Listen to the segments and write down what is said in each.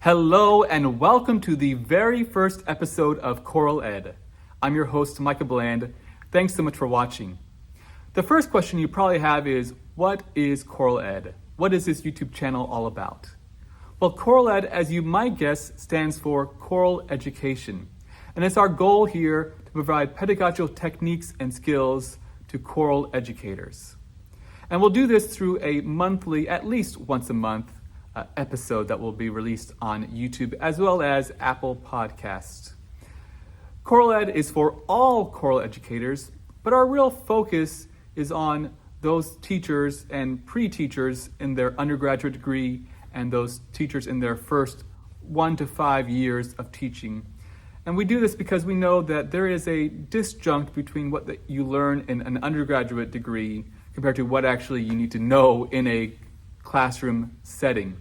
Hello and welcome to the very first episode of ChoralEd. I'm your host, Micah Bland. Thanks so much for watching. The first question you probably have is, what is ChoralEd? What is this YouTube channel all about? Well, ChoralEd, as you might guess, stands for choral education. And it's our goal here to provide pedagogical techniques and skills to choral educators. And we'll do this through a monthly, at least once a month, episode that will be released on YouTube as well as Apple Podcasts. ChoralEd is for all choral educators, but our real focus is on those teachers and pre-teachers in their undergraduate degree and those teachers in their first 1 to 5 years of teaching. And we do this because we know that there is a disjunct between what you learn in an undergraduate degree compared to what actually you need to know in a classroom setting.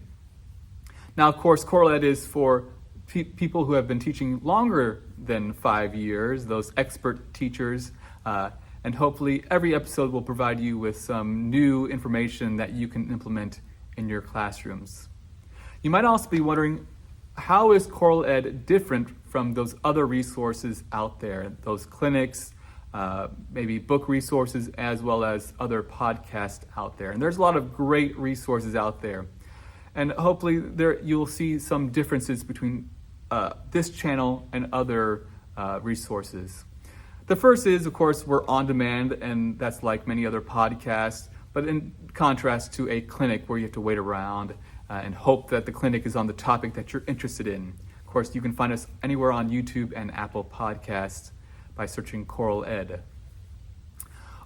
Now, of course, ChoralEd is for people who have been teaching longer than 5 years, those expert teachers, and hopefully every episode will provide you with some new information that you can implement in your classrooms. You might also be wondering, how is ChoralEd different from those other resources out there, those clinics, maybe book resources, as well as other podcasts out there? And there's a lot of great resources out there. And hopefully you'll see some differences between this channel and other resources. The first is, of course, we're on demand, and that's like many other podcasts, but in contrast to a clinic where you have to wait around and hope that the clinic is on the topic that you're interested in. Of course, you can find us anywhere on YouTube and Apple Podcasts by searching ChoralEd.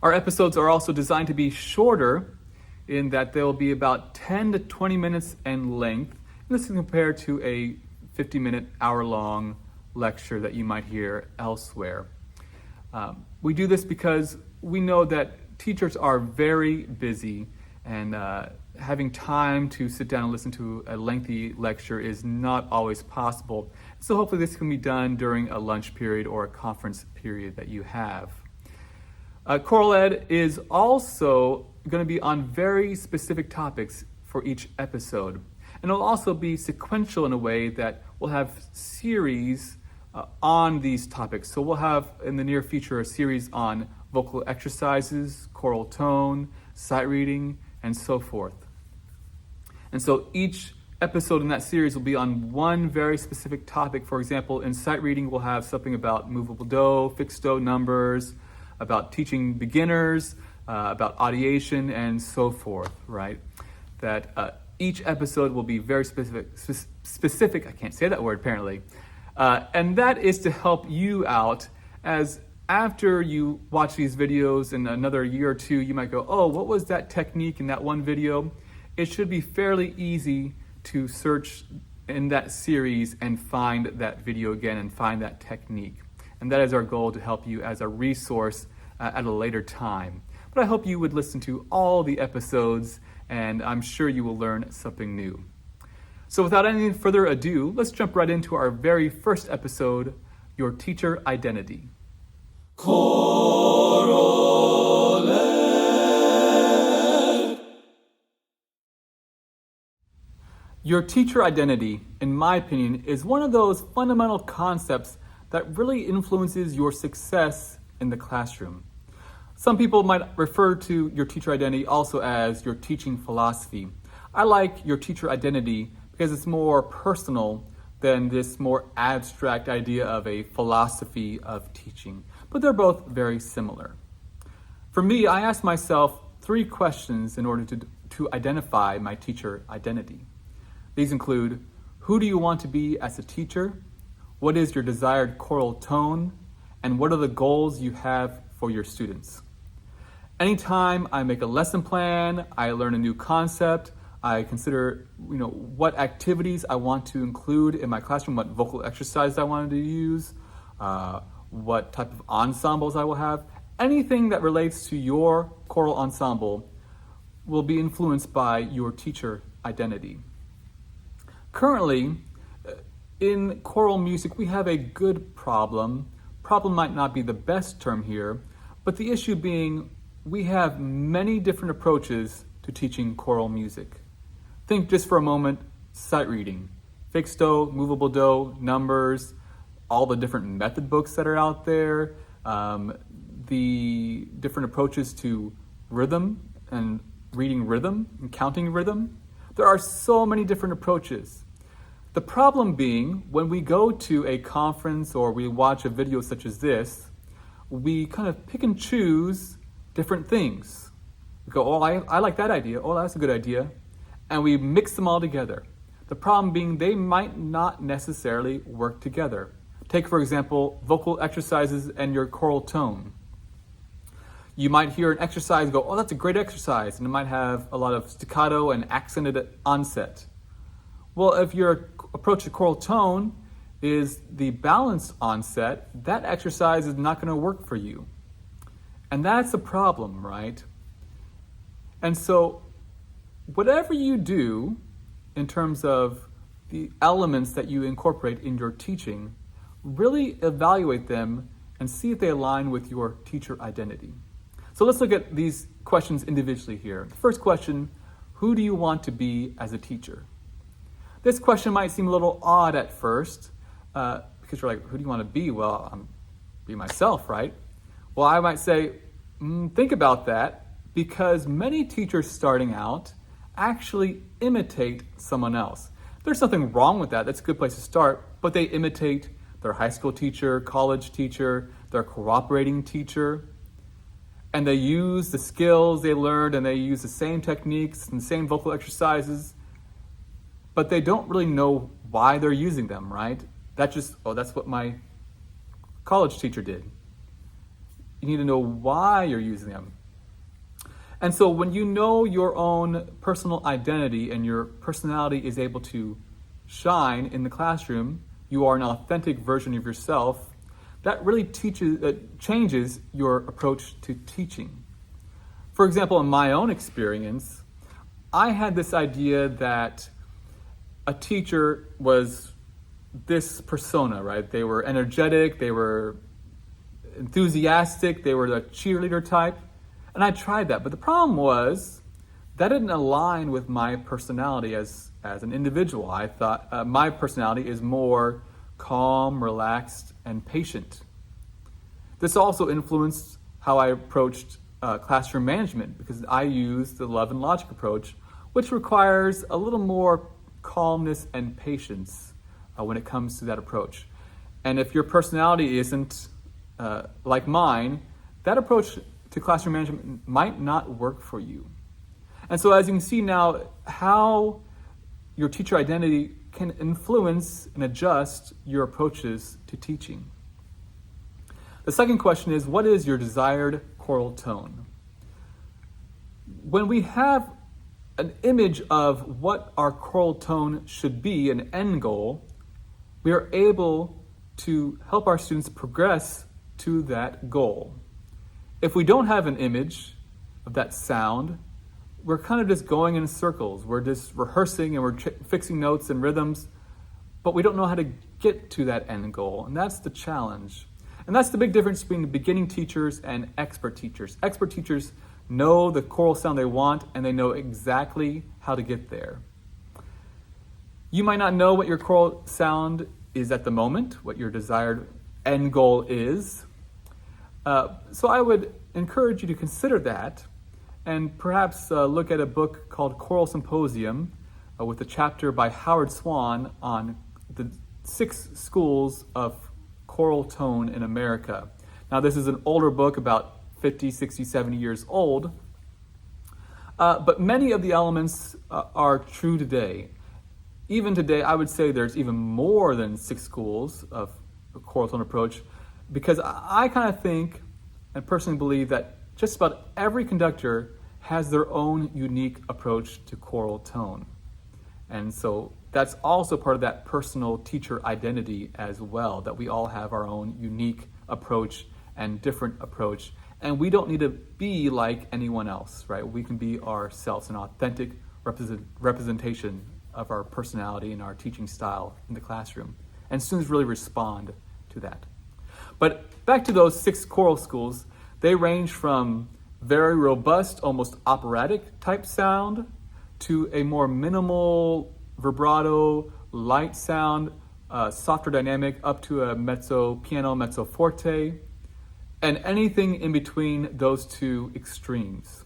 Our episodes are also designed to be shorter in that they'll be about 10 to 20 minutes in length. And this is compared to a 50-minute, hour-long lecture that you might hear elsewhere. We do this because we know that teachers are very busy, and having time to sit down and listen to a lengthy lecture is not always possible. So hopefully this can be done during a lunch period or a conference period that you have. ChoralEd is also going to be on very specific topics for each episode. And it'll also be sequential in a way that we'll have series on these topics. So we'll have in the near future a series on vocal exercises, choral tone, sight reading, and so forth. And so each episode in that series will be on one very specific topic. For example, in sight reading, we'll have something about movable do, fixed do numbers, about teaching beginners, about audiation, and so forth, right? That each episode will be very specific, I can't say that word apparently, and that is to help you out, as after you watch these videos in another year or two, you might go, oh, what was that technique in that one video? It should be fairly easy to search in that series and find that video again and find that technique. And that is our goal, to help you as a resource at a later time. But I hope you would listen to all the episodes, and I'm sure you will learn something new. So without any further ado, let's jump right into our very first episode, Your Teacher Identity. ChoralEd. Your teacher identity, in my opinion, is one of those fundamental concepts that really influences your success in the classroom. Some people might refer to your teacher identity also as your teaching philosophy. I like your teacher identity because it's more personal than this more abstract idea of a philosophy of teaching, but they're both very similar. For me, I ask myself 3 questions in order to identify my teacher identity. These include, who do you want to be as a teacher? What is your desired choral tone? And what are the goals you have for your students? Anytime I make a lesson plan, I learn a new concept, I consider what activities I want to include in my classroom, what vocal exercises I wanted to use, what type of ensembles I will have. Anything that relates to your choral ensemble will be influenced by your teacher identity. Currently, in choral music, we have a good problem. Problem might not be the best term here, but the issue being we have many different approaches to teaching choral music. Think just for a moment, sight reading. fixed do, movable do, numbers, all the different method books that are out there, the different approaches to rhythm and reading rhythm and counting rhythm. There are so many different approaches. The problem being, when we go to a conference or we watch a video such as this, we kind of pick and choose different things. We go, oh, I like that idea. Oh, that's a good idea. And we mix them all together. The problem being, they might not necessarily work together. Take, for example, vocal exercises and your choral tone. You might hear an exercise and go, oh, that's a great exercise, and it might have a lot of staccato and accented onset. Well, if your approach to choral tone is the balanced onset, that exercise is not going to work for you. And that's a problem, right? And so, whatever you do in terms of the elements that you incorporate in your teaching, really evaluate them and see if they align with your teacher identity. So let's look at these questions individually here. The first question, who do you want to be as a teacher? This question might seem a little odd at first, because you're like, who do you want to be? Well, I'm be myself, right? Well, I might say, think about that, because many teachers starting out actually imitate someone else. There's nothing wrong with that. That's a good place to start, but they imitate their high school teacher, college teacher, their cooperating teacher, and they use the skills they learned and they use the same techniques and the same vocal exercises, but they don't really know why they're using them, right? That's what my college teacher did. You need to know why you're using them. And so when you know your own personal identity and your personality is able to shine in the classroom, you are an authentic version of yourself, that really changes your approach to teaching. For example, in my own experience, I had this idea that a teacher was this persona, right? They were energetic, they were enthusiastic, they were the cheerleader type. And I tried that, but the problem was that didn't align with my personality as an individual. I thought my personality is more calm, relaxed, and patient. This also influenced how I approached classroom management, because I used the love and logic approach, which requires a little more calmness and patience when it comes to that approach. And if your personality isn't like mine, that approach to classroom management might not work for you. And so as you can see now, how your teacher identity can influence and adjust your approaches to teaching. The second question is, what is your desired choral tone? When we have an image of what our choral tone should be, an end goal, we are able to help our students progress to that goal. If we don't have an image of that sound, we're kind of just going in circles. We're just rehearsing and we're fixing notes and rhythms, but we don't know how to get to that end goal. And that's the challenge. And that's the big difference between the beginning teachers and expert teachers. Expert teachers know the choral sound they want and they know exactly how to get there. You might not know what your choral sound is at the moment, what your desired end goal is. So I would encourage you to consider that and perhaps look at a book called Choral Symposium with a chapter by Howard Swan on the 6 schools of choral tone in America. Now, this is an older book, about 50, 60, 70 years old, but many of the elements are true today. Even today, I would say there's even more than 6 schools of choral tone approach, because I kind of think and personally believe that just about every conductor has their own unique approach to choral tone. And so that's also part of that personal teacher identity as well, that we all have our own unique approach and different approach. And we don't need to be like anyone else, right? We can be ourselves, an authentic representation of our personality and our teaching style in the classroom. And students really respond to that. But back to those 6 choral schools, they range from very robust, almost operatic type sound to a more minimal, vibrato, light sound, softer dynamic, up to a mezzo piano, mezzo forte, and anything in between those two extremes.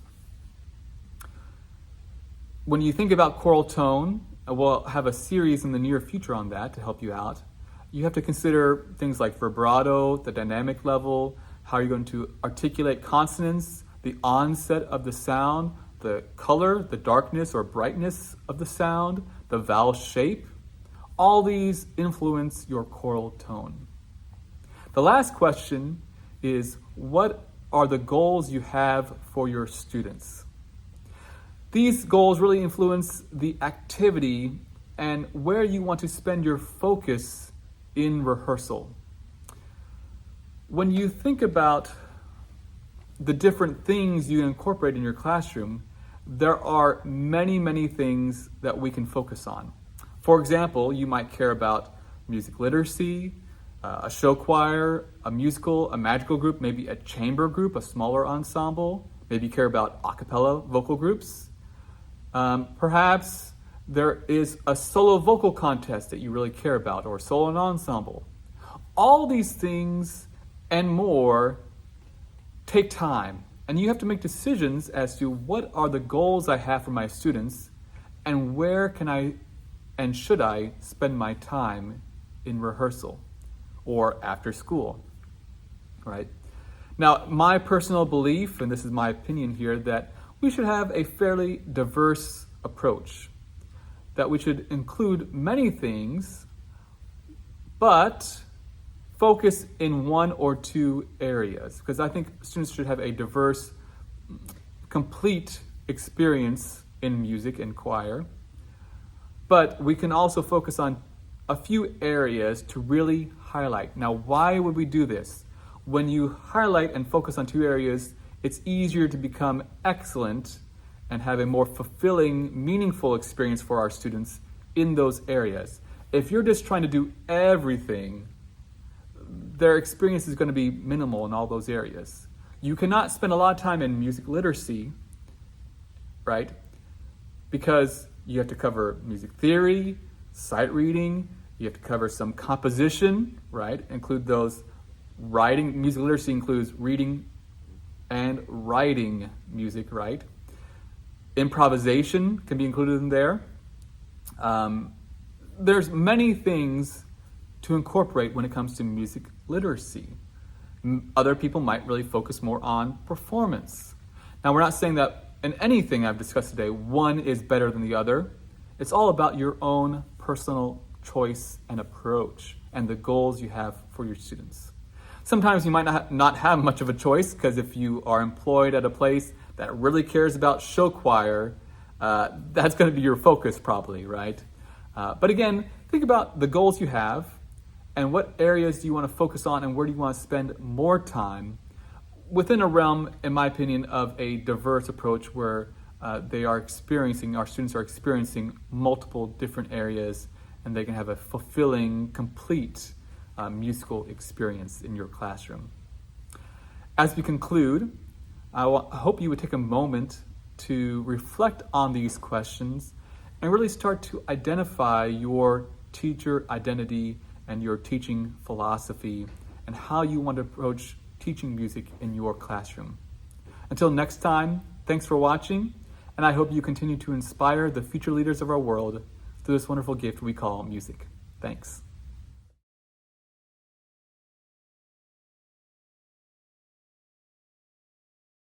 When you think about choral tone, we'll have a series in the near future on that to help you out. You have to consider things like vibrato, the dynamic level, how you're going to articulate consonants, the onset of the sound, the color, the darkness or brightness of the sound, the vowel shape. All these influence your choral tone. The last question is, what are the goals you have for your students? These goals really influence the activity and where you want to spend your focus in rehearsal. When you think about the different things you incorporate in your classroom, there are many, many things that we can focus on. For example, you might care about music literacy, a show choir, a musical, a magical group, maybe a chamber group, a smaller ensemble. Maybe you care about a cappella vocal groups. Perhaps there is a solo vocal contest that you really care about, or solo and ensemble. All these things and more take time, and you have to make decisions as to what are the goals I have for my students, and where can I and should I spend my time in rehearsal or after school, right? Now, my personal belief, and this is my opinion here, that we should have a fairly diverse approach, that we should include many things, but focus in one or two areas, because I think students should have a diverse, complete experience in music and choir. But we can also focus on a few areas to really highlight. Now, why would we do this? When you highlight and focus on two areas, it's easier to become excellent and have a more fulfilling, meaningful experience for our students in those areas. If you're just trying to do everything, their experience is going to be minimal in all those areas. You cannot spend a lot of time in music literacy, right? Because you have to cover music theory, sight reading, you have to cover some composition, right? Include those writing. Music literacy includes reading and writing music, right? Improvisation can be included in there. There's many things to incorporate when it comes to music literacy. Other people might really focus more on performance. Now, we're not saying that in anything I've discussed today, one is better than the other. It's all about your own personal choice and approach and the goals you have for your students. Sometimes you might not have much of a choice, because if you are employed at a place that really cares about show choir, that's going to be your focus probably, right? But again, think about the goals you have and what areas do you want to focus on and where do you want to spend more time within a realm, in my opinion, of a diverse approach where our students are experiencing multiple different areas, and they can have a fulfilling, complete musical experience in your classroom. As we conclude, I hope you would take a moment to reflect on these questions and really start to identify your teacher identity and your teaching philosophy and how you want to approach teaching music in your classroom. Until next time, thanks for watching, and I hope you continue to inspire the future leaders of our world through this wonderful gift we call music. Thanks.